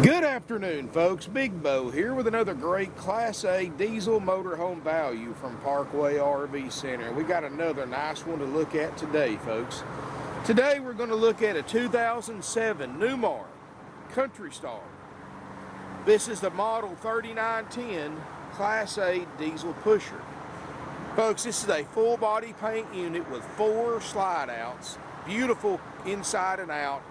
Good afternoon, folks. Big Bo here with another great Class A diesel motorhome value from Parkway RV Center. We got another nice one to look at today, folks. Today we're going to look at a 2007 Newmar Country Star. This is the model 3910 Class A diesel pusher. Folks, this is a full body paint unit with 4 slide outs. Beautiful inside and out.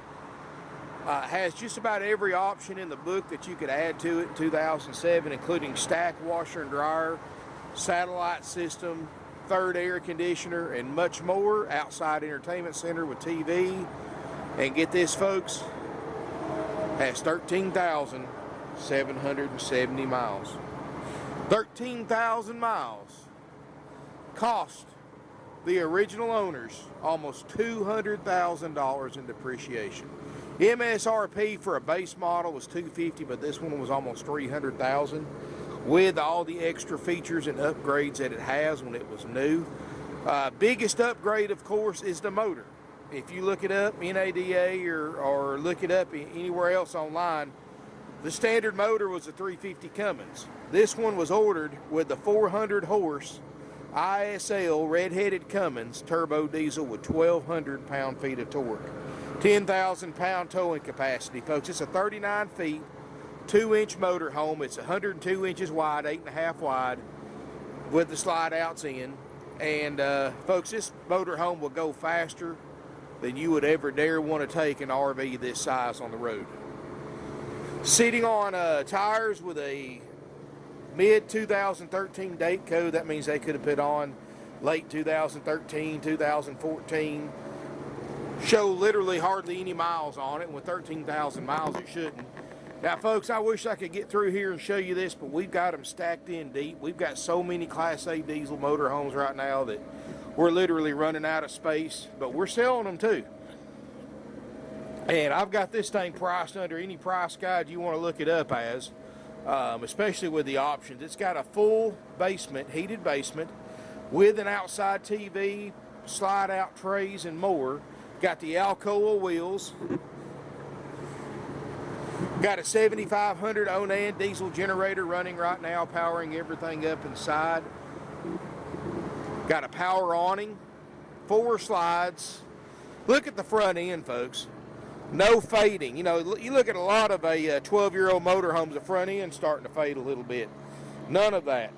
Has just about every option in the book that you could add to it in 2007, including stack washer and dryer, satellite system, third air conditioner, and much more. Outside entertainment center with TV. And get this, folks, has 13,770 miles. 13,000 miles. Cost the original owners almost $200,000 in depreciation. MSRP for a base model was $250,000, but this one was almost $300,000 with all the extra features and upgrades that it has when it was new. Biggest upgrade, of course, is the motor. If you look it up, NADA, or look it up anywhere else online, the standard motor was a 350 Cummins. This one was ordered with the 400 horse ISL red-headed Cummins turbo diesel with 1,200 pound-feet of torque. 10,000 pound towing capacity, folks. It's a 39 feet, 2-inch motor home. It's 102 inches wide, 8.5 wide, with the slide outs in. And folks, this motor home will go faster than you would ever dare want to take an RV this size on the road. Sitting on tires with a mid 2013 date code. That means they could have put on late 2013, 2014. Show literally hardly any miles on it. With 13,000 miles, it shouldn't. Now, folks, I wish I could get through here and show you this, but we've got them stacked in deep. We've got so many Class A diesel motorhomes right now that we're literally running out of space, but we're selling them too. And I've got this thing priced under any price guide you want to look it up as, especially with the options. It's got a full basement, heated basement, with an outside TV, slide out trays, and more. Got the Alcoa wheels. Got a 7500 Onan diesel generator running right now, powering everything up inside. Got a power awning, 4 slides. Look at the front end, folks. No fading. You know, you look at a lot of a 12-year-old motorhomes, the front end starting to fade a little bit. None of that.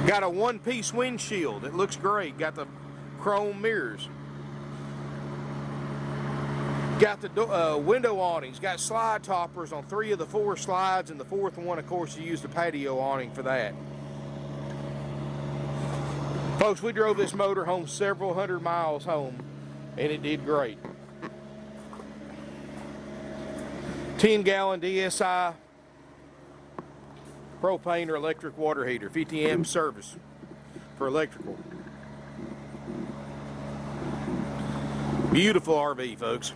Got a 1-piece windshield. It looks great. Got the chrome mirrors. Got the window awnings. Got slide toppers on 3 of the 4 slides, and the 4th one, of course, you use the patio awning for that. Folks, we drove this motor home several hundred miles home, and it did great. 10-gallon DSI propane or electric water heater, 50 amp service for electrical. Beautiful RV, folks.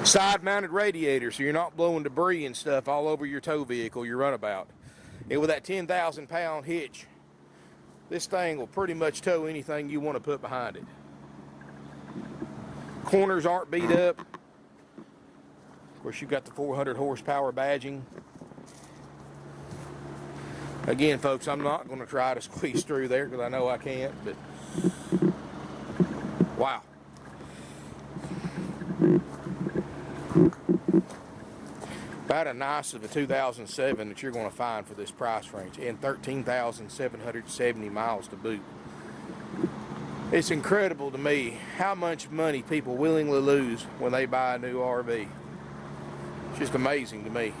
Side mounted radiator, so you're not blowing debris and stuff all over your tow vehicle, your runabout. And with that 10,000 pound hitch, this thing will pretty much tow anything you want to put behind it. Corners aren't beat up. Of course, you've got the 400 horsepower badging. Again, folks, I'm not going to try to squeeze through there because I know I can't, but wow. About a nice of a 2007 that you're going to find for this price range, and 13,770 miles to boot. It's incredible to me how much money people willingly lose when they buy a new RV. It's just amazing to me.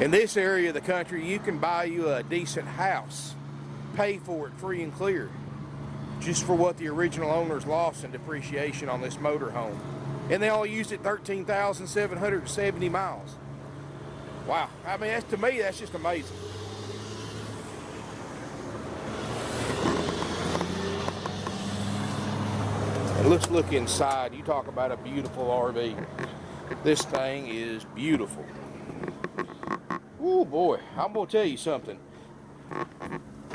In this area of the country, you can buy you a decent house, pay for it free and clear, just for what the original owners lost in depreciation on this motorhome. And they all used it 13,770 miles. Wow. I mean, to me, that's just amazing. And let's look inside. You talk about a beautiful RV. This thing is beautiful. Oh boy, I'm gonna tell you something.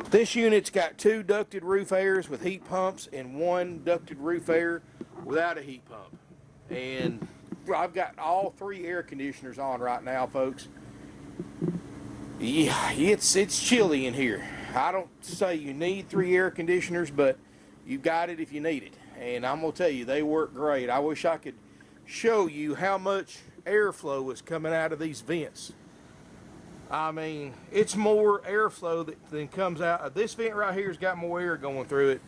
This unit's got 2 ducted roof airs with heat pumps and 1 ducted roof air without a heat pump. And I've got all 3 air conditioners on right now, folks. Yeah, it's chilly in here. I don't say you need 3 air conditioners, but you got it if you need it. And I'm gonna tell you, they work great. I wish I could show you how much airflow is coming out of these vents. I mean, it's more airflow than comes out. This vent right here's got more air going through it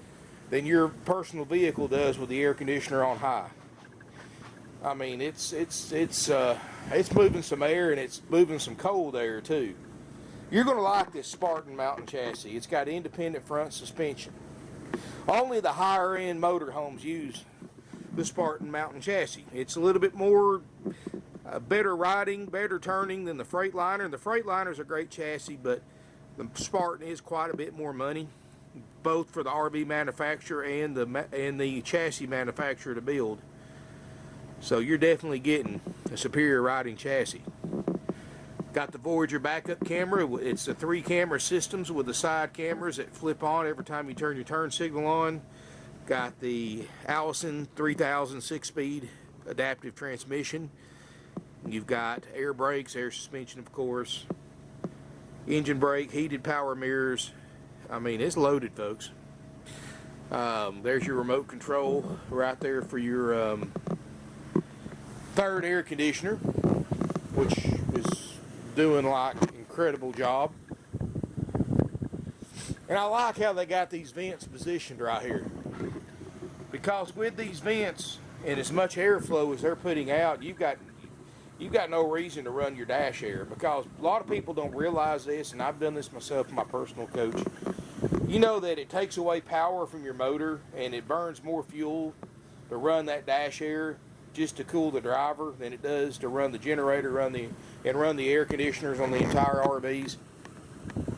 than your personal vehicle does with the air conditioner on high. I mean, it's moving some air, and it's moving some cold air too. You're gonna like this Spartan mountain chassis. It's got independent front suspension. Only the higher end motorhomes use the Spartan mountain chassis. It's a little bit more better riding, better turning than the Freightliner. The Freightliner is a great chassis, but the Spartan is quite a bit more money, both for the RV manufacturer and the chassis manufacturer to build. So you're definitely getting a superior riding chassis. Got the Voyager backup camera. It's a 3 camera systems with the side cameras that flip on every time you turn your turn signal on. Got the Allison 3000 6-speed adaptive transmission. You've got air brakes, air suspension, of course, engine brake, heated power mirrors. I mean, it's loaded, folks. There's your remote control right there for your 3rd air conditioner, which is doing like incredible job. And I like how they got these vents positioned right here, because with these vents and as much airflow as they're putting out, you've got no reason to run your dash air, because a lot of people don't realize this, and I've done this myself in my personal coach. You know that it takes away power from your motor, and it burns more fuel to run that dash air just to cool the driver than it does to run the generator, run the air conditioners on the entire RVs.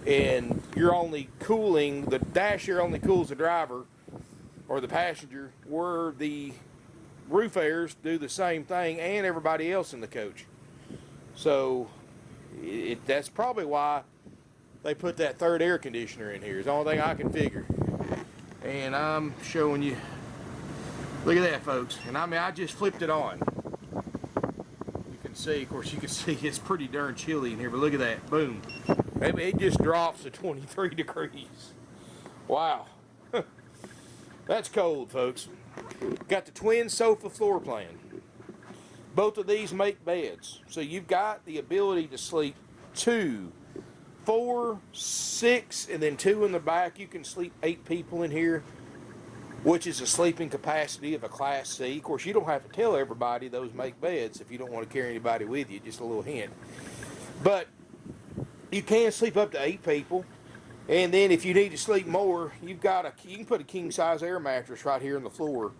And you're only cooling, the dash air only cools the driver or the passenger, where the roof airs do the same thing, and everybody else in the coach. So that's probably why they put that 3rd air conditioner in here. It's the only thing I can figure. And I'm showing you, look at that, folks. And I mean, I just flipped it on. You can see, of course, you can see it's pretty darn chilly in here, but look at that, boom. Maybe it just drops to 23 degrees. Wow. That's cold, folks. Got the twin sofa floor plan. Both of these make beds. So you've got the ability to sleep 2, 4, 6, and then 2 in the back. You can sleep 8 people in here, which is a sleeping capacity of a Class C. Of course, you don't have to tell everybody those make beds if you don't want to carry anybody with you, just a little hint. But you can sleep up to 8 people. And then if you need to sleep more, you can put a king size air mattress right here on the floor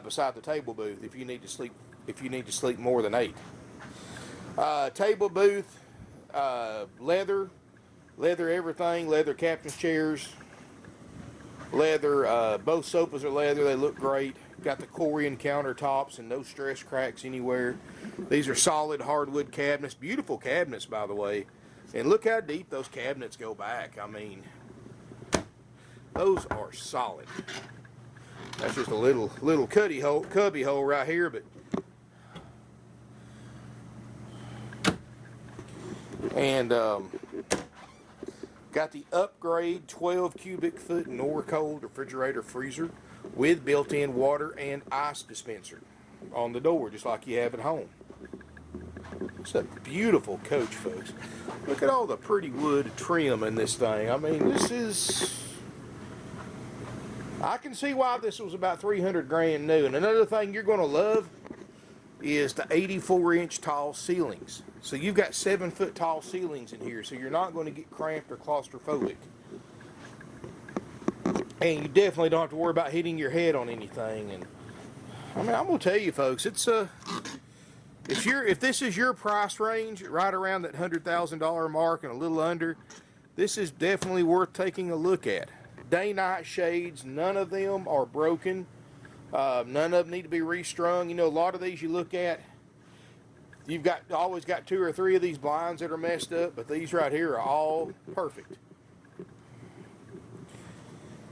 beside the table booth if you need to sleep more than 8. Table booth, leather everything, leather captain's chairs, leather, both sofas are leather, they look great. Got the Corian countertops and no stress cracks anywhere. These are solid hardwood cabinets, beautiful cabinets, by the way. And look how deep those cabinets go back. I mean, those are solid. That's just a little cubby hole right here, but and got the upgrade 12 cubic foot Norcold refrigerator freezer with built-in water and ice dispenser on the door, just like you have at home. It's a beautiful coach, folks. Look at all the pretty wood trim in this thing. I mean, I can see why this was about 300 grand new. And another thing you're going to love is the 84-inch tall ceilings. So you've got 7-foot tall ceilings in here, so you're not going to get cramped or claustrophobic. And you definitely don't have to worry about hitting your head on anything. And I mean, I'm going to tell you, folks, it's if this is your price range, right around that $100,000 mark and a little under, this is definitely worth taking a look at. Day-night shades, none of them are broken. None of them need to be restrung. You know, a lot of these you look at, you've always got 2 or 3 of these blinds that are messed up, but these right here are all perfect.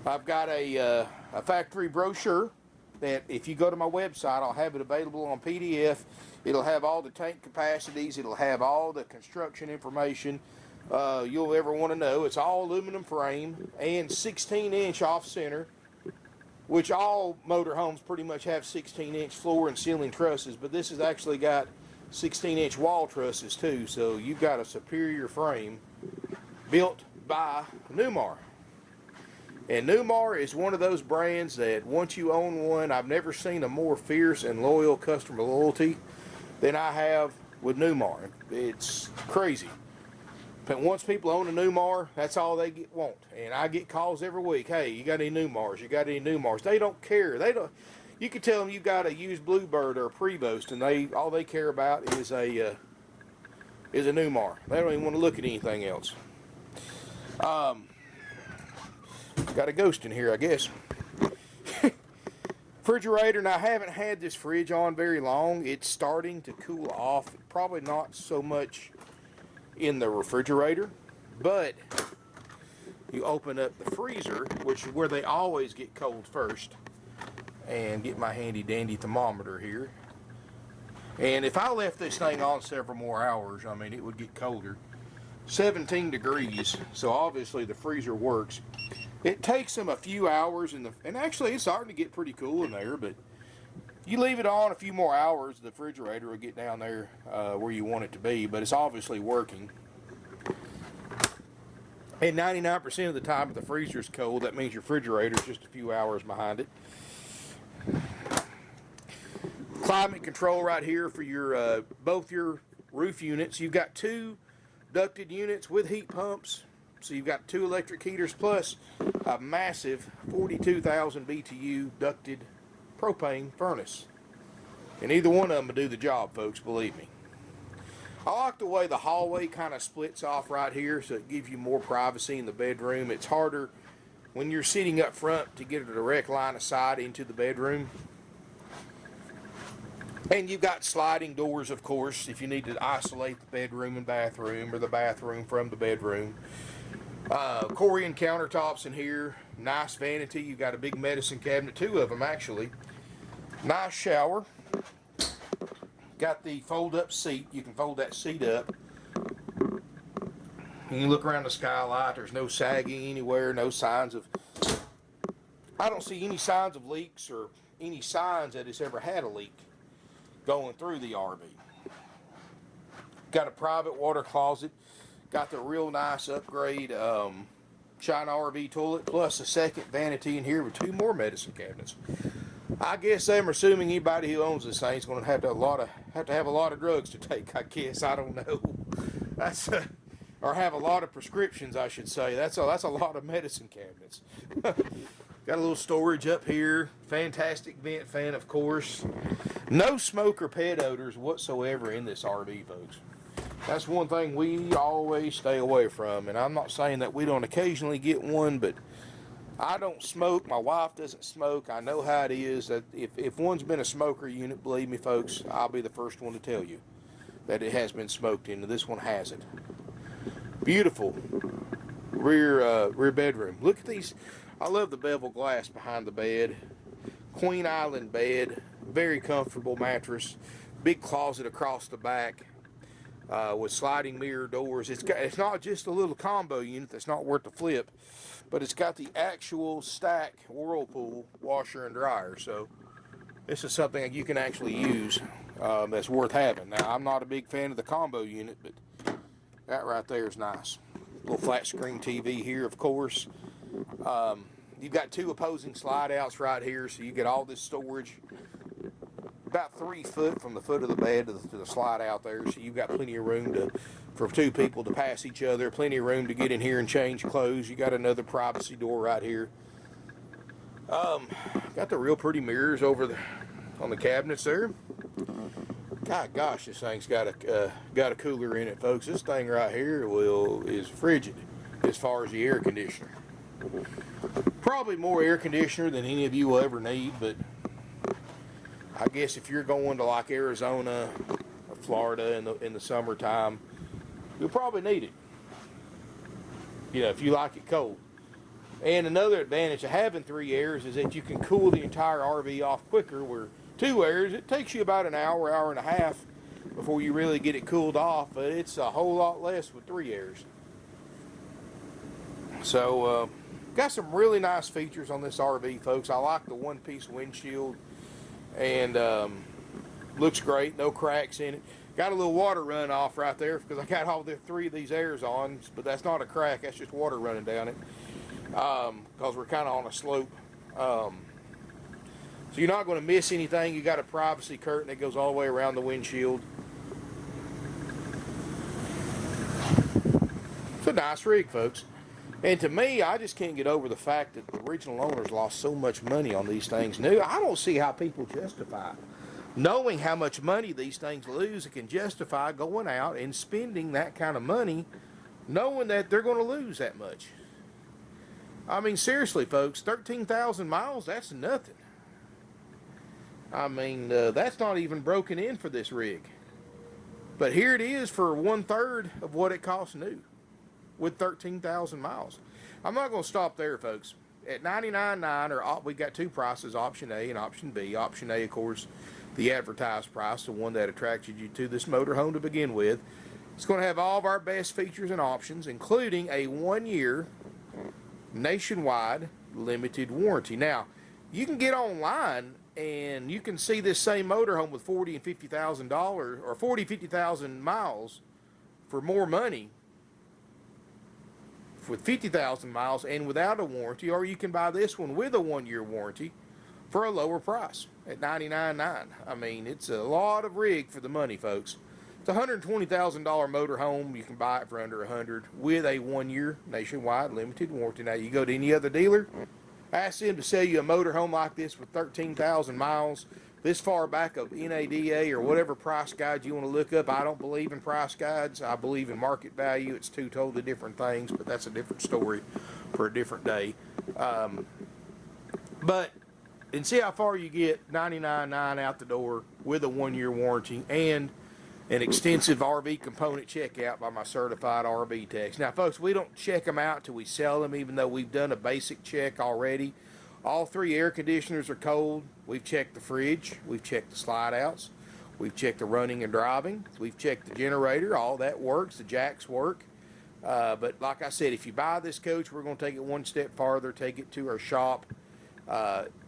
I've got a factory brochure that if you go to my website, I'll have it available on PDF. It'll have all the tank capacities. It'll have all the construction information you'll ever want to know. It's all aluminum frame and 16-inch off-center, which all motorhomes pretty much have 16-inch floor and ceiling trusses, but this has actually got 16-inch wall trusses too, so you've got a superior frame built by Newmar. And Newmar is one of those brands that once you own one, I've never seen a more fierce and loyal customer loyalty than I have with Newmar. It's crazy. But once people own a Newmar, that's all they want. And I get calls every week. Hey, you got any Newmars? You got any Newmars? They don't care. They don't. You can tell them you got a used Bluebird or a Prevost, and all they care about is a Newmar. They don't even want to look at anything else. Got a ghost in here, I guess. Refrigerator. Now, I haven't had this fridge on very long. It's starting to cool off. Probably not so much in the refrigerator, but you open up the freezer, which is where they always get cold first, and get my handy dandy thermometer here. And if I left this thing on several more hours, I mean, it would get colder. 17 degrees, so obviously the freezer works. It takes them a few hours, and actually it's starting to get pretty cool in there, but you leave it on a few more hours, the refrigerator will get down there where you want it to be, but it's obviously working. And 99% of the time, if the freezer's cold, that means your refrigerator's just a few hours behind it. Climate control right here for your both your roof units. You've got 2 ducted units with heat pumps. So you've got 2 electric heaters plus a massive 42,000 BTU ducted propane furnace. And either one of them will do the job, folks, believe me. I like the way the hallway kind of splits off right here, so it gives you more privacy in the bedroom. It's harder when you're sitting up front to get a direct line of sight into the bedroom. And you've got sliding doors, of course, if you need to isolate the bedroom and bathroom, or the bathroom from the bedroom. Corian countertops in here. Nice vanity. You've got a big medicine cabinet, 2 of them actually. Nice shower. Got the fold-up seat. You can fold that seat up. And you look around the skylight. There's no sagging anywhere. No signs of... I don't see any signs of leaks or any signs that it's ever had a leak going through the RV. Got a private water closet. Got the real nice upgrade China RV toilet, plus a second vanity in here with 2 more medicine cabinets. I guess I'm assuming anybody who owns this thing is going to have to have a lot of drugs to take. I guess, I don't know. That's or have a lot of prescriptions, I should say. That's a lot of medicine cabinets. Got a little storage up here. Fantastic vent fan, of course. No smoke or pet odors whatsoever in this RV, folks. That's one thing we always stay away from. And I'm not saying that we don't occasionally get one, but I don't smoke. My wife doesn't smoke. I know how it is. That if one's been a smoker unit, believe me, folks, I'll be the first one to tell you that it has been smoked in. This one hasn't. Beautiful rear bedroom. Look at these. I love the bevel glass behind the bed. Queen Island bed. Very comfortable mattress. Big closet across the back. With sliding mirror doors. It's not just a little combo unit that's not worth the flip, but it's got the actual stack Whirlpool washer and dryer. So this is something that you can actually use that's worth having. Now, I'm not a big fan of the combo unit, but that right there is nice. Little flat screen TV here, of course. You've got 2 opposing slide outs right here, so you get all this storage about 3 foot from the foot of the bed to the slide out there, so you've got plenty of room for 2 people to pass each other, plenty of room to get in here and change clothes. You got another privacy door right here. Got the real pretty mirrors on the cabinets there. God, gosh, this thing's got a cooler in it, folks. This thing right here is frigid as far as the air conditioner. Probably more air conditioner than any of you will ever need, but I guess if you're going to like Arizona or Florida in the summertime, you'll probably need it. You know, if you like it cold. And another advantage of having 3 airs is that you can cool the entire RV off quicker, where 2 airs, it takes you about an hour, hour and a half before you really get it cooled off, but it's a whole lot less with 3 airs. So, got some really nice features on this RV, folks. I like the one-piece windshield, and looks great, no cracks in it. Got a little water run off right there because I got all 3 of these airs on, but that's not a crack, that's just water running down it. Because we're kind of on a slope. So you're not going to miss anything. You got a privacy curtain that goes all the way around the windshield. It's a nice rig, folks. And to me, I just can't get over the fact that the original owners lost so much money on these things new. I don't see how people justify it. Knowing how much money these things lose, it can justify going out and spending that kind of money knowing that they're going to lose that much. I mean, seriously, folks, 13,000 miles, that's nothing. I mean, that's not even broken in for this rig. But here it is for 1/3 of what it costs new with 13,000 miles. I'm not going to stop there, folks. At $99.9, or we got 2 prices, option A and option B. Option A, of course, the advertised price, the one that attracted you to this motorhome to begin with. It's going to have all of our best features and options, including a 1-year nationwide limited warranty. Now, you can get online and you can see this same motorhome with $40,000 and $50,000 or 50,000 miles for more money with 50,000 miles and without a warranty, or you can buy this one with a 1-year warranty for a lower price at $99.9. I mean, it's a lot of rig for the money, folks. It's a $120,000 motorhome. You can buy it for under $100 with a 1-year nationwide limited warranty. Now, you go to any other dealer, ask them to sell you a motorhome like this with 13,000 miles, this far back of NADA or whatever price guide you want to look up. I don't believe in price guides. I believe in market value. It's 2 totally different things, but that's a different story for a different day. And see how far you get, $99.9 out the door with a 1-year warranty and an extensive RV component checkout by my certified RV techs. Now, folks, we don't check them out till we sell them, even though we've done a basic check already. All 3 air conditioners are cold. We've checked the fridge. We've checked the slide outs. We've checked the running and driving. We've checked the generator. All that works. The jacks work. But like I said, if you buy this coach, we're going to take it one step farther, take it to our shop.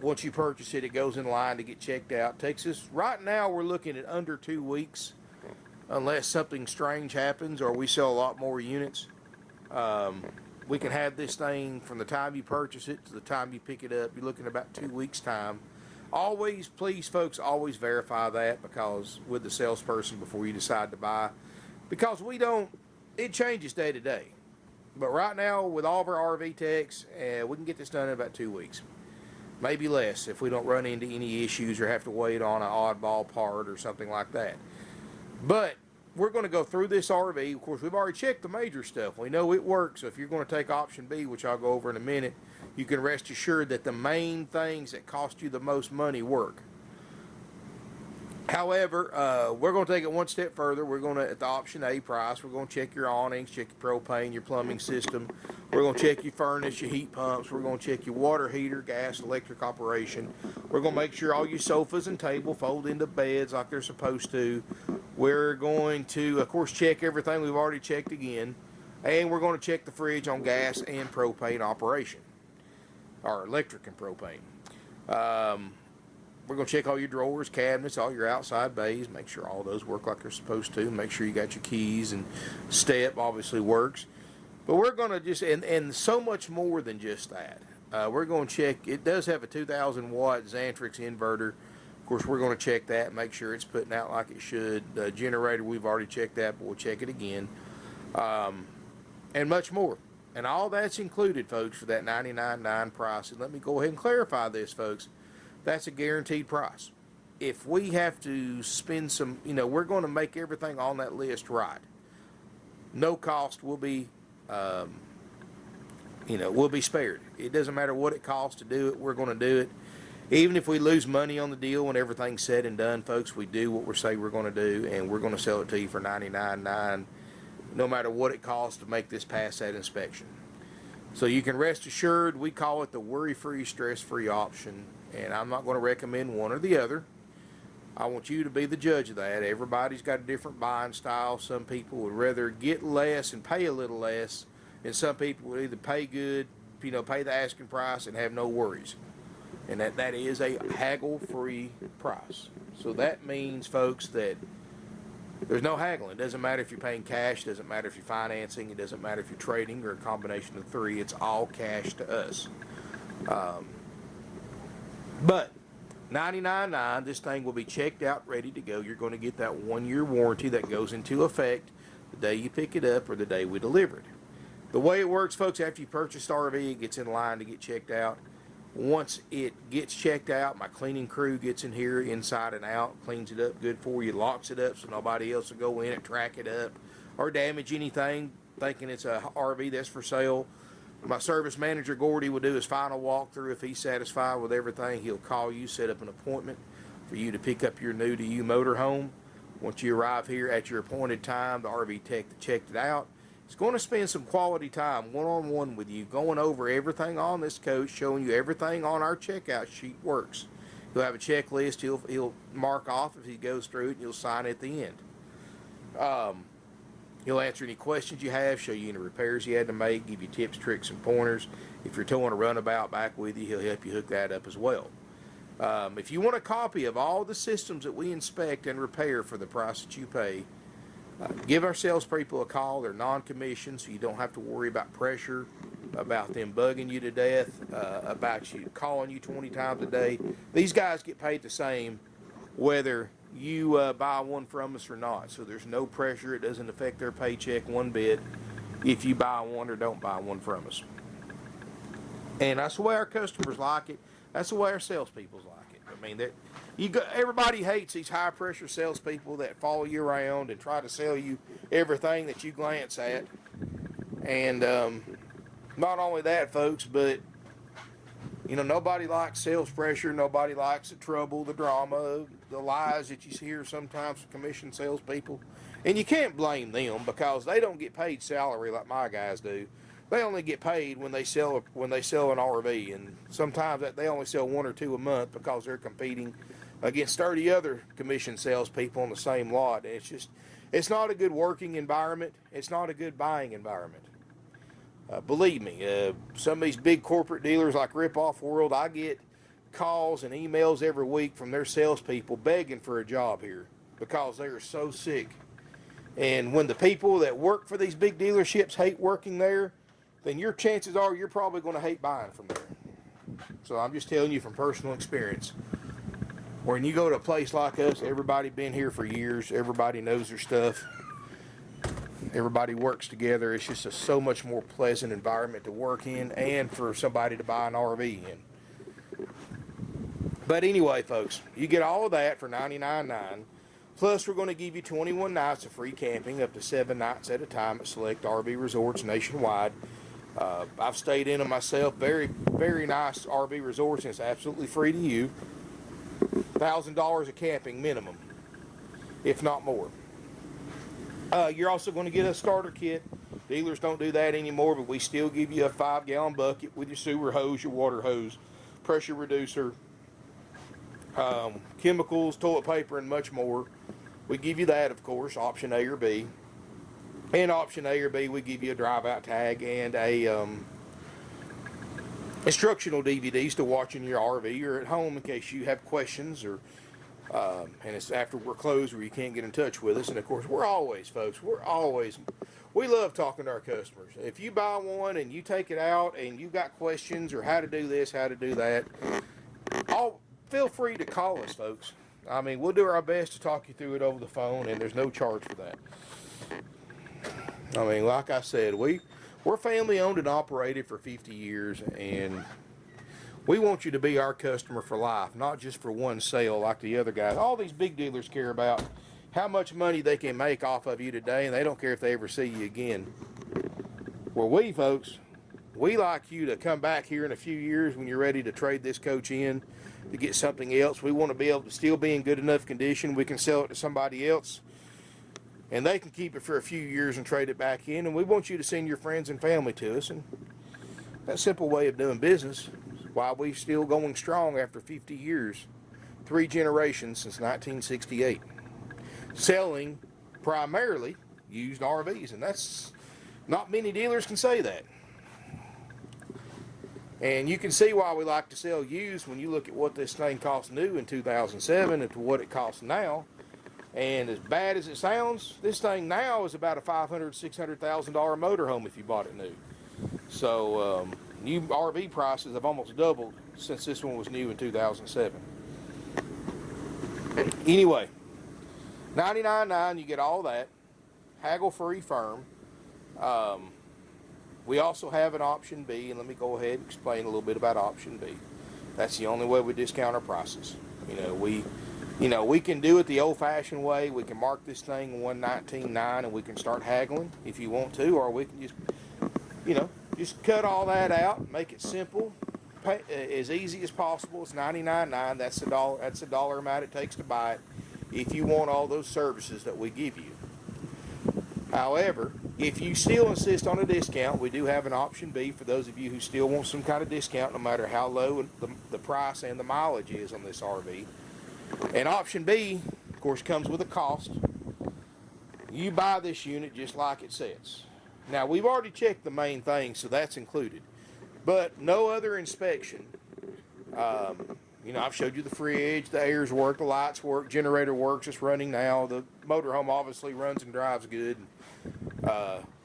Once you purchase it, it goes in line to get checked out. Takes us, right now, we're looking at under 2 weeks. Unless something strange happens or we sell a lot more units. We can have this thing from the time you purchase it to the time you pick it up. You're looking at about 2 weeks' time. Always, please, folks, always verify that because with the salesperson before you decide to buy. Because it changes day to day. But right now, with all of our RV techs, we can get this done in about 2 weeks. Maybe less if we don't run into any issues or have to wait on an oddball part or something like that. But we're going to go through this RV. Of course, we've already checked the major stuff. We know it works. So if you're going to take option B, which I'll go over in a minute, you can rest assured that the main things that cost you the most money work. However, we're going to take it one step further. We're going to, at the option A price, we're going to check your awnings, check your propane, your plumbing system. We're going to check your furnace, your heat pumps. We're going to check your water heater, gas, electric operation. We're going to make sure all your sofas and table fold into beds like they're supposed to. We're going to, of course, check everything we've already checked again. And we're going to check the fridge on gas and propane operation, or electric and propane. We're going to check all your drawers, cabinets, all your outside bays, make sure all those work like they're supposed to, make sure you got your keys, and step obviously works. But we're going to just, and so much more than just that. We're going to check, it does have a 2,000 watt Xantrix inverter. Of course, we're going to check that, make sure it's putting out like it should. The generator, we've already checked that, but we'll check it again. And much more. And all that's included, folks, for that $99.9 price. And let me go ahead and clarify this, folks. That's a guaranteed price. If we have to spend some, we're going to make everything on that list right. No cost will be, will be spared. It doesn't matter what it costs to do it, we're going to do it. Even if we lose money on the deal when everything's said and done, folks, we do what we say we're going to do, and we're going to sell it to you for $99.9, no matter what it costs to make this pass that inspection. So you can rest assured, we call it the worry-free, stress-free option. And I'm not going to recommend one or the other. I want you to be the judge of that. Everybody's got a different buying style. Some people would rather get less and pay a little less, and some people would either pay good, pay the asking price and have no worries. And that is a haggle-free price. So that means, folks, that there's no haggling. It doesn't matter if you're paying cash, it doesn't matter if you're financing, it doesn't matter if you're trading or a combination of the three. It's all cash to us. But $99.9, this thing will be checked out, ready to go. You're going to get that 1-year warranty that goes into effect the day you pick it up or the day we deliver it. The way it works, folks, after you purchase the RV, it gets in line to get checked out. Once it gets checked out, my cleaning crew gets in here inside and out, cleans it up good for you, locks it up so nobody else will go in and track it up or damage anything thinking it's a RV that's for sale. My service manager, Gordy, will do his final walkthrough. If he's satisfied with everything, he'll call you, set up an appointment for you to pick up your new to you motorhome. Once you arrive here at your appointed time, the RV tech that checked it out is going to spend some quality time one-on-one with you, going over everything on this coach, showing you everything on our checkout sheet works. He'll have a checklist he'll mark off if he goes through it, and you'll sign it at the end. He'll answer any questions you have, show you any repairs you had to make, give you tips, tricks, and pointers. If you're towing a runabout back with you, he'll help you hook that up as well. If you want a copy of all the systems that we inspect and repair for the price that you pay, give our salespeople a call. They're non-commissioned, so you don't have to worry about pressure, about them bugging you to death, about you calling you 20 times a day. These guys get paid the same whether you buy one from us or not. So there's no pressure. It doesn't affect their paycheck one bit if you buy one or don't buy one from us. And that's the way our customers like it. That's the way our salespeople like it. I mean, everybody hates these high-pressure salespeople that follow you around and try to sell you everything that you glance at. And not only that, folks, but nobody likes sales pressure. Nobody likes the trouble, the drama, the lies that you hear sometimes from commission salespeople. And you can't blame them because they don't get paid salary like my guys do. They only get paid when they sell an RV, and sometimes they only sell 1 or 2 a month because they're competing against 30 other commission salespeople on the same lot. And it's not a good working environment. It's not a good buying environment. Believe me, some of these big corporate dealers like Rip Off World, I get calls and emails every week from their salespeople begging for a job here because they are so sick. And when the people that work for these big dealerships hate working there, then your chances are you're probably going to hate buying from there. So I'm just telling you from personal experience. When you go to a place like us, everybody been here for years, everybody knows their stuff. Everybody works together. It's just a so much more pleasant environment to work in and for somebody to buy an RV in. But anyway, folks, you get all of that for $99.9. Plus, we're going to give you 21 nights of free camping, up to 7 nights at a time at select RV resorts nationwide. I've stayed in them myself. Very, very nice RV resorts, and it's absolutely free to you. $1,000 of camping minimum, if not more. You're also going to get a starter kit. Dealers don't do that anymore, but we still give you a 5-gallon bucket with your sewer hose, your water hose, pressure reducer, chemicals, toilet paper, and much more. We give you that, of course, option A or B. And option A or B, we give you a drive-out tag and a instructional DVDs to watch in your RV or at home in case you have questions or and it's after we're closed where you can't get in touch with us. And of course, we love talking to our customers. If you buy one and you take it out and you've got questions or how to do this, how to do that, feel free to call us, folks. I mean, we'll do our best to talk you through it over the phone, and there's no charge for that. I mean, like I said, we're family owned and operated for 50 years, and we want you to be our customer for life, not just for one sale like the other guys. All these big dealers care about how much money they can make off of you today, and they don't care if they ever see you again. Well, we, folks, we like you to come back here in a few years when you're ready to trade this coach in to get something else. We want to be able to still be in good enough condition. We can sell it to somebody else, and they can keep it for a few years and trade it back in. And we want you to send your friends and family to us. And That simple way of doing business, why we still going strong after 50 years, 3 generations since 1968, selling primarily used RVs, and that's not many dealers can say that. And you can see why we like to sell used when you look at what this thing cost new in 2007 and to what it costs now. And as bad as it sounds, this thing now is about a $500,000, $600,000 motorhome if you bought it new. So new RV prices have almost doubled since this one was new in 2007. Anyway, $99.9, you get all that, haggle-free firm. We also have an option B, and let me go ahead and explain a little bit about option B. That's the only way we discount our prices. We can do it the old-fashioned way. We can mark this thing 119.9 and we can start haggling if you want to, or we can just cut all that out, make it simple, pay, as easy as possible. It's $99.9. That's the dollar amount it takes to buy it if you want all those services that we give you. However, if you still insist on a discount, we do have an option B for those of you who still want some kind of discount no matter how low the price and the mileage is on this RV. And option B, of course, comes with a cost. You buy this unit just like it says. Now, we've already checked the main thing, so that's included. But no other inspection. I've showed you the fridge, the airs work, the lights work, generator works, it's running now. The motorhome obviously runs and drives good.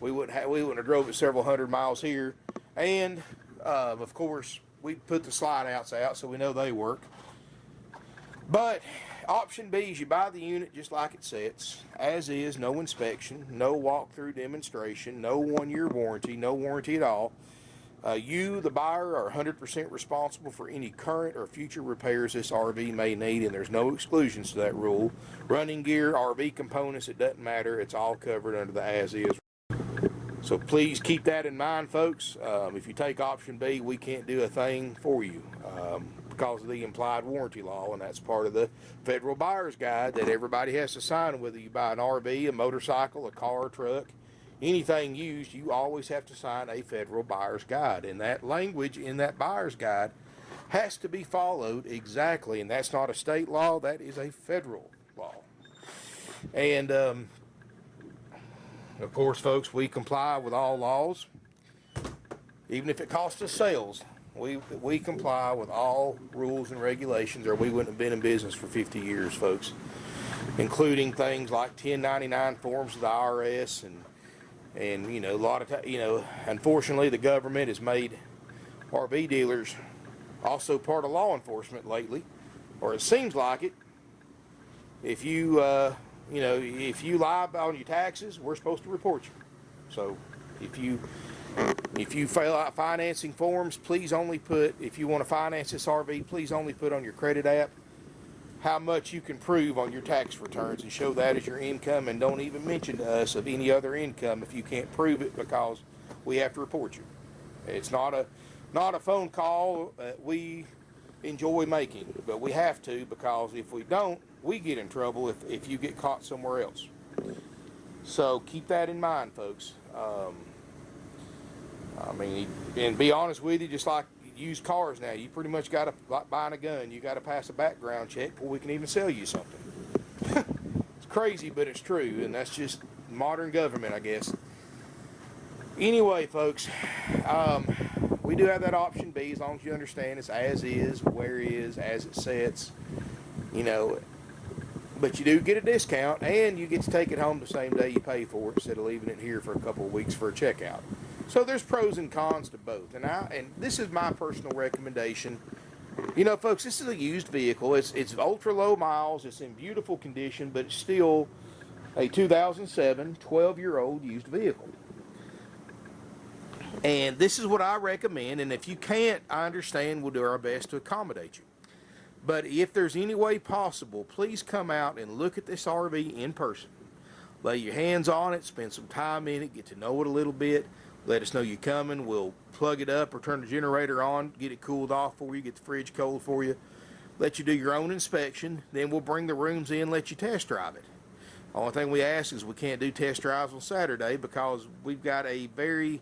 We wouldn't have drove it several hundred miles here. And, of course, we put the slide outs out so we know they work. But option B is you buy the unit just like it sits, as is, no inspection, no walkthrough demonstration, no 1-year warranty, no warranty at all. You, the buyer, are 100% responsible for any current or future repairs this RV may need, and there's no exclusions to that rule. Running gear, RV components, it doesn't matter. It's all covered under the as-is. So please keep that in mind, folks. If you take option B, we can't do a thing for you because of the implied warranty law, and that's part of the Federal Buyer's Guide that everybody has to sign. Whether you buy an RV, a motorcycle, a car, a truck, anything used, you always have to sign a Federal Buyer's Guide, and that language in that Buyer's Guide has to be followed exactly, and that's not a state law, that is a federal law. And of course, folks, we comply with all laws, even if it costs us sales. We comply with all rules and regulations, or we wouldn't have been in business for 50 years, folks, including things like 1099 forms of the IRS and a lot of unfortunately the government has made RV dealers also part of law enforcement lately, or it seems like it. If you lie on your taxes, we're supposed to report you. So if you fill out financing forms, please only put, if you want to finance this RV, please only put on your credit app how much you can prove on your tax returns and show that as your income, and don't even mention to us of any other income if you can't prove it, because we have to report you. It's not a phone call that we enjoy making, but we have to, because if we don't, we get in trouble if you get caught somewhere else. So keep that in mind, folks. And be honest with you, just like used cars now, you pretty much got to, like buying a gun, you got to pass a background check before we can even sell you something. It's crazy, but it's true, and that's just modern government, I guess. Anyway, folks, we do have that option B, as long as you understand it's as is, where is, as it sets, but you do get a discount, and you get to take it home the same day you pay for it instead of leaving it here for a couple of weeks for a checkout. So there's pros and cons to both, and this is my personal recommendation. Folks, this is a used vehicle. It's ultra low miles. It's in beautiful condition, but it's still a 2007 12-year-old used vehicle. And this is what I recommend, and if you can't, I understand, we'll do our best to accommodate you. But if there's any way possible, please come out and look at this RV in person. Lay your hands on it, spend some time in it, get to know it a little bit. Let us know you're coming. We'll plug it up or turn the generator on, get it cooled off for you, get the fridge cold for you, let you do your own inspection. Then we'll bring the rooms in, let you test drive it. The only thing we ask is we can't do test drives on Saturday because we've got a very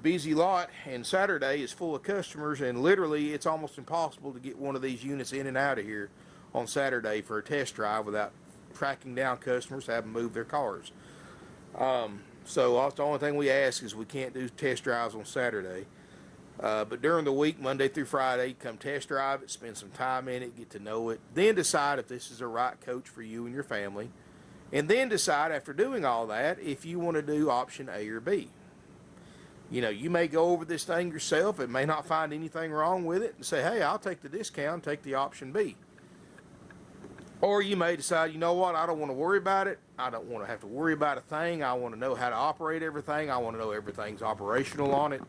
busy lot, and Saturday is full of customers, and literally it's almost impossible to get one of these units in and out of here on Saturday for a test drive without tracking down customers, have them move their cars. So that's the only thing we ask is we can't do test drives on Saturday. But during the week, Monday through Friday, come test drive it, spend some time in it, get to know it, then decide if this is the right coach for you and your family, and then decide after doing all that if you want to do option A or B. You know, you may go over this thing yourself and may not find anything wrong with it and say, hey, I'll take the discount, take the option B. Or you may decide, you know what, I don't want to worry about it. I don't want to have to worry about a thing. I want to know how to operate everything. I want to know everything's operational on it.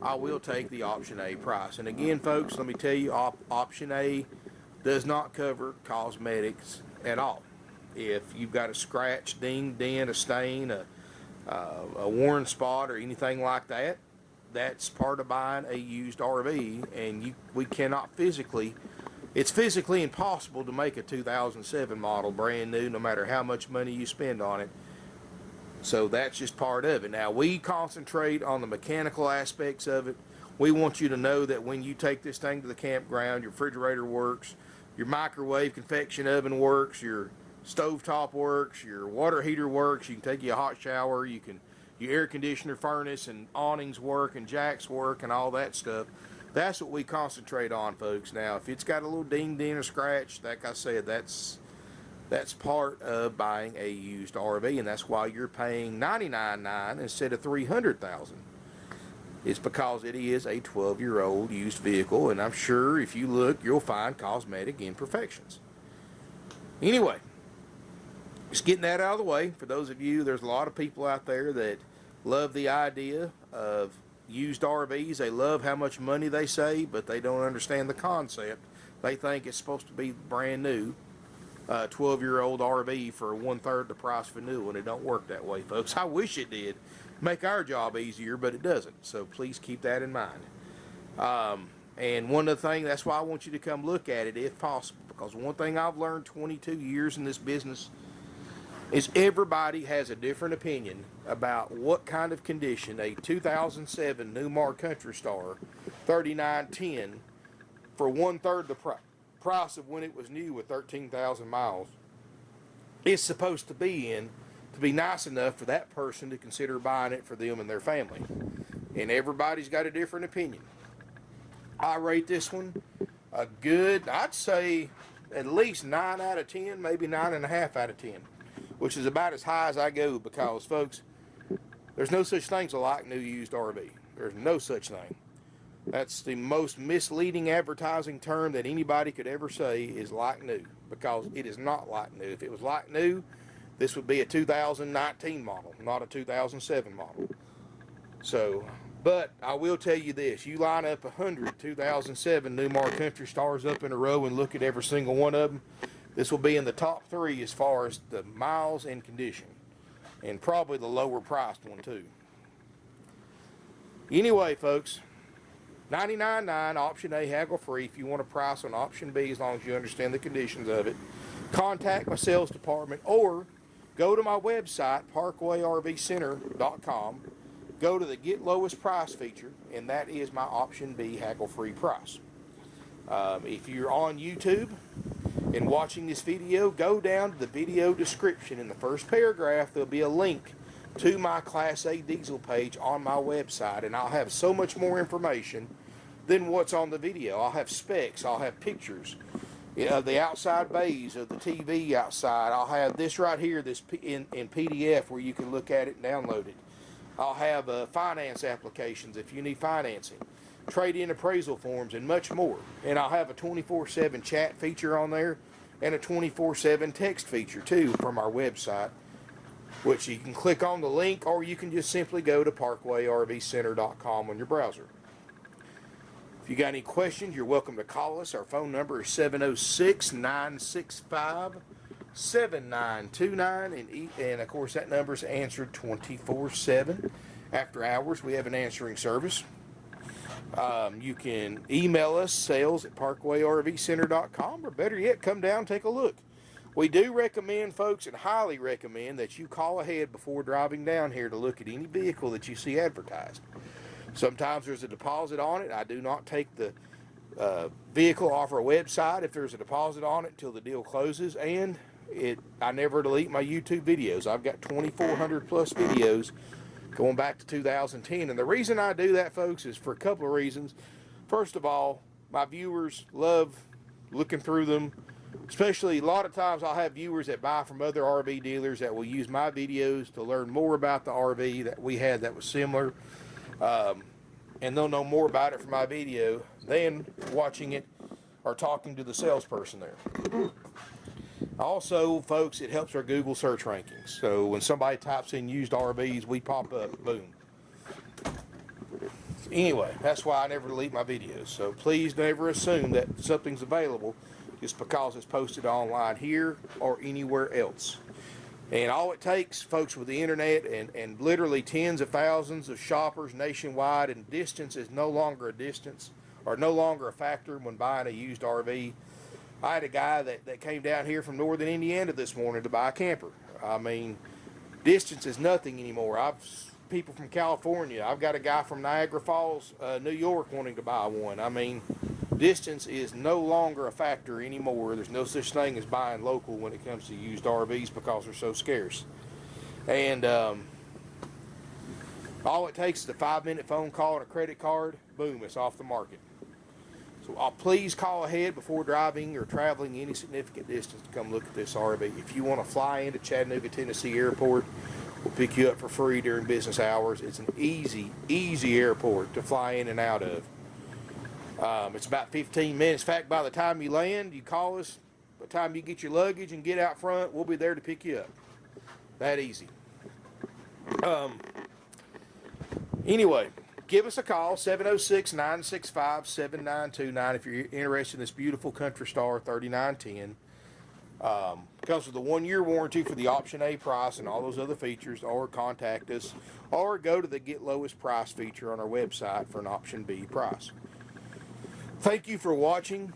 I will take the option A price. And again, folks, let me tell you, option A does not cover cosmetics at all. If you've got a scratch, ding, dent, a stain, a worn spot, or anything like that, that's part of buying a used RV, and we cannot physically. It's physically impossible to make a 2007 model brand new, no matter how much money you spend on it. So that's just part of it. Now, we concentrate on the mechanical aspects of it. We want you to know that when you take this thing to the campground, your refrigerator works, your microwave convection oven works, your stovetop works, your water heater works, you can take you a hot shower, your air conditioner, furnace, and awnings work, and jacks work, and all that stuff. That's what we concentrate on, folks. Now, if it's got a little ding, dent, or scratch, like I said, that's part of buying a used RV, and that's why you're paying $99,900 instead of $300,000. It's because it is a 12-year-old used vehicle, and I'm sure if you look, you'll find cosmetic imperfections. Anyway, just getting that out of the way. For those of you, there's a lot of people out there that love the idea of used RVs. They love how much money they save, but they don't understand the concept. They think it's supposed to be brand new 12-year-old RV for 1/3 the price of a new one. It don't work that way, folks. I wish it did. Make our job easier, but it doesn't. So please keep that in mind. And one other thing, that's why I want you to come look at it if possible, because one thing I've learned 22 years in this business is everybody has a different opinion about what kind of condition a 2007 Newmar Country Star 3910 for 1/3 the price of when it was new with 13,000 miles is supposed to be in to be nice enough for that person to consider buying it for them and their family. And everybody's got a different opinion. I rate this one a good, I'd say at least 9 out of 10, maybe 9.5 out of 10. Which is about as high as I go, because, folks, there's no such thing as a like new used RV. There's no such thing. That's the most misleading advertising term that anybody could ever say, is like new, because it is not like new. If it was like new, this would be a 2019 model, not a 2007 model. So, but I will tell you this, you line up 100 2007 Newmar Country Stars up in a row and look at every single one of them, this will be in the top 3 as far as the miles and condition, and probably the lower priced one too. Anyway, folks, $99,900 option A, haggle free. If you want a price on option B, as long as you understand the conditions of it, contact my sales department or go to my website, parkwayrvcenter.com. Go to the get lowest price feature, and that is my option B haggle free price. If you're on YouTube and watching this video, go down to the video description. In the first paragraph, there'll be a link to my Class A diesel page on my website, and I'll have so much more information than what's on the video. I'll have specs, I'll have pictures, the outside bays of the TV outside. I'll have this right here, this in PDF where you can look at it and download it. I'll have finance applications if you need financing, trade-in appraisal forms, and much more. And I'll have a 24/7 chat feature on there and a 24/7 text feature too from our website, which you can click on the link, or you can just simply go to parkwayrvcenter.com on your browser. If you got any questions, you're welcome to call us. Our phone number is 706-965-7929, and of course that number is answered 24/7. After hours, we have an answering service. You can email us, sales@parkwayrvcenter.com, or better yet, come down and take a look. We do recommend, folks, and highly recommend that you call ahead before driving down here to look at any vehicle that you see advertised. Sometimes there's a deposit on it. I do not take the vehicle off our website if there's a deposit on it until the deal closes, and I never delete my YouTube videos. I've got 2,400 plus videos going back to 2010, and the reason I do that, folks, is for a couple of reasons. First of all, my viewers love looking through them. Especially, a lot of times I'll have viewers that buy from other RV dealers that will use my videos to learn more about the RV that we had that was similar. And they'll know more about it from my video than watching it or talking to the salesperson there. Also, folks, it helps our Google search rankings. So when somebody types in used RVs, we pop up, boom. Anyway, that's why I never delete my videos. So please never assume that something's available just because it's posted online here or anywhere else. And all it takes, folks, with the internet and literally tens of thousands of shoppers nationwide, and distance is no longer a distance or no longer a factor when buying a used RV. I had a guy that came down here from northern Indiana this morning to buy a camper. I mean, distance is nothing anymore. People from California. I've got a guy from Niagara Falls, New York, wanting to buy one. I mean, distance is no longer a factor anymore. There's no such thing as buying local when it comes to used RVs because they're so scarce. And all it takes is a 5-minute phone call and a credit card. Boom, it's off the market. So please call ahead before driving or traveling any significant distance to come look at this RV. If you want to fly into Chattanooga, Tennessee airport, we'll pick you up for free during business hours. It's an easy airport to fly in and out of. It's about 15 minutes. In fact, by the time you land, you call us. By the time you get your luggage and get out front, we'll be there to pick you up. That easy. Anyway, give us a call, 706-965-7929 if you're interested in this beautiful Country Star 3910. Comes with a 1-year warranty for the option A price and all those other features, or contact us, or go to the get lowest price feature on our website for an option B price. Thank you for watching.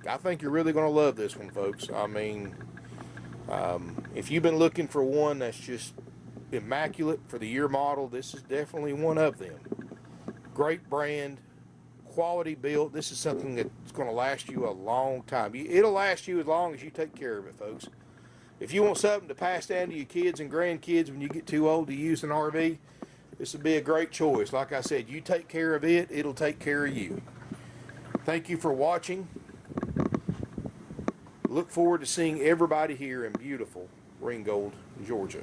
I think you're really going to love this one, folks. I mean, if you've been looking for one that's just immaculate for the year model, this is definitely one of them. Great brand, quality built. This is something that's going to last you a long time. It'll last you as long as you take care of it, folks. If you want something to pass down to your kids and grandkids when you get too old to use an RV, this would be a great choice. Like I said, you take care of it, it'll take care of you. Thank you for watching. Look forward to seeing everybody here in beautiful Ringgold, Georgia.